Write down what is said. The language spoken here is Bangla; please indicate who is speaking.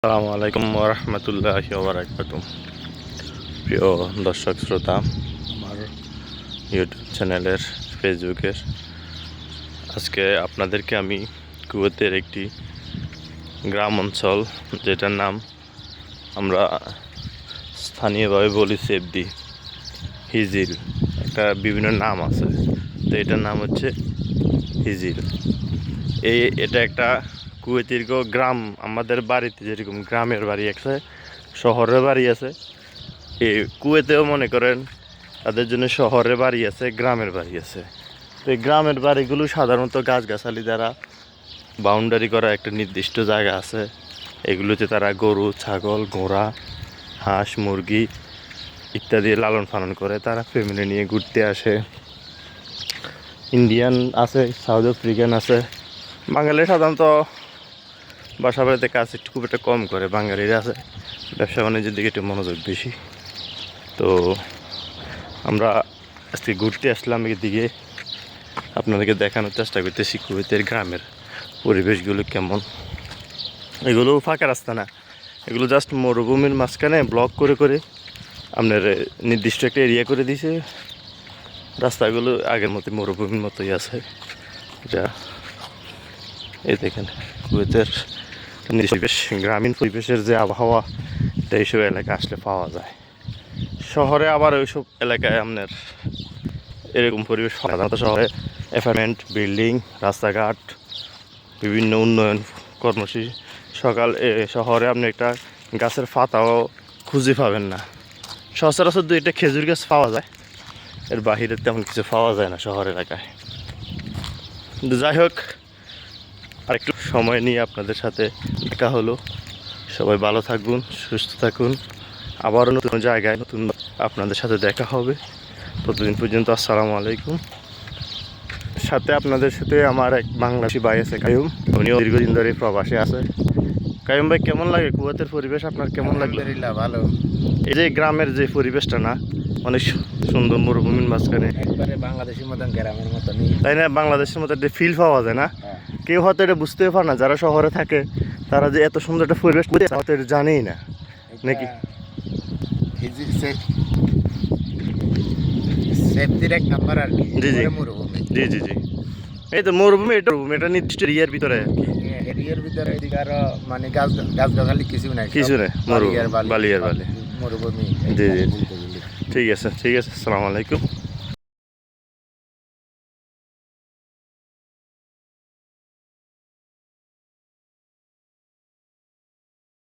Speaker 1: আসসালামু আলাইকুম ওয়া রাহমাতুল্লাহি ওয়া বারাকাতুহু। প্রিয় দর্শক শ্রোতা, আমার ইউটিউব চ্যানেলের ফেসবুকের আজকে আপনাদেরকে আমি কুয়েতের একটি গ্রাম অঞ্চল, যেটার নাম আমরা স্থানীয়ভাবে বলি সেবদি, হিজিল, একটা বিভিন্ন নাম আছে, তো এটার নাম হচ্ছে হিজিল। এটা একটা কুয়েতের গ্রাম। আমাদের বাড়িতে যেরকম গ্রামের বাড়ি আছে, শহরের বাড়ি আছে, এই কুয়েতেও মনে করেন তাদের জন্য শহরের বাড়ি আছে, গ্রামের বাড়ি আছে। তো এই গ্রামের বাড়িগুলো সাধারণত গাছগাছালি দ্বারা বাউন্ডারি করা একটা নির্দিষ্ট জায়গা আছে। এগুলোতে তারা গরু, ছাগল, ঘোড়া, হাঁস, মুরগি ইত্যাদি লালন পালন করে। তারা ফ্যামিলি নিয়ে ঘুরতে আসে। ইন্ডিয়ান আছে, সাউথ আফ্রিকান আছে। বাঙালি সাধারণত বাসা বাড়িতে কাজ একটু খুব একটা কম করে, বাঙালিরা আছে ব্যবসা বাণিজ্যের দিকে একটু মনোযোগ বেশি। তো আমরা আজকে ঘুরতে আসলাম এদিকে, আপনাদেরকে দেখানোর চেষ্টা করতেছি কুয়েতের গ্রামের পরিবেশগুলো কেমন। এগুলো ফাঁকা রাস্তা না, এগুলো জাস্ট মরুভূমির মাঝখানে ব্লক করে করে আপনার নির্দিষ্ট একটা এরিয়া করে দিয়েছে। রাস্তাগুলো আগের মতো মরুভূমির মতোই আছে। যা এই দেখেন কুয়েতের পরিবেশ, গ্রামীণ পরিবেশের যে আবহাওয়া, এটা এইসব এলাকা আসলে পাওয়া যায়। শহরে আবার ওইসব এলাকায় আপনার এরকম পরিবেশ সাধারণত শহরে অ্যাপার্টমেন্ট, বিল্ডিং, রাস্তাঘাট, বিভিন্ন উন্নয়ন কর্মসূচি। শহরে আপনি একটা গাছের পাতাও খুঁজে পাবেন না। সচরাচর দুইটা খেজুর গাছ পাওয়া যায়, এর বাহিরে তেমন কিছু পাওয়া যায় না শহর এলাকায়। কিন্তু যাই হোক, আরেকটু সময় নিয়ে আপনাদের সাথে দেখা হলো। সবাই ভালো থাকুন, সুস্থ থাকুন। আবারও নতুন জায়গায় নতুন আপনাদের সাথে দেখা হবে। ততদিন পর্যন্ত আসসালামু আলাইকুম। সাথে আপনাদের সাথে আমার এক বাংলাদেশি ভাই আছে, কায়ুম। উনিও দীর্ঘদিন ধরে প্রবাসে আছে। কায়ুম ভাই, কেমন লাগে কুয়েতের পরিবেশ? আপনার কেমন লাগলো?
Speaker 2: ভালো।
Speaker 1: এই যে গ্রামের যে পরিবেশটা না, অনেক সুন্দর, মরুভূমির মাঝখানে,
Speaker 2: একবারে বাংলাদেশের মতন গ্রামের মতন,
Speaker 1: তাই না? বাংলাদেশের মতো একটা ফিল পাওয়া যায় না? কেউ হয়তো এটা বুঝতেও পারে না, যারা শহরে থাকে তারা যে এত সুন্দর একটা পরিবেশ হয়তো এটা জানেই না, নাকি?
Speaker 2: সেফটির এক নাম্বার আর কি।
Speaker 1: জি জি
Speaker 2: মরুভূমি।
Speaker 1: জি জি জি এই তো মরুভূমি, এটা নির্দিষ্ট এরিয়ার ভিতরে আর কি।
Speaker 2: এরিয়ার ভিতরে এদিকে আরো মানে গাছগাছালি কিছু নাই,
Speaker 1: কিছু নেই, বালি আর বালি।
Speaker 2: মরুভূমি।
Speaker 1: জি জি ঠিক আছে, ঠিক আছে। আসসালামু আলাইকুম।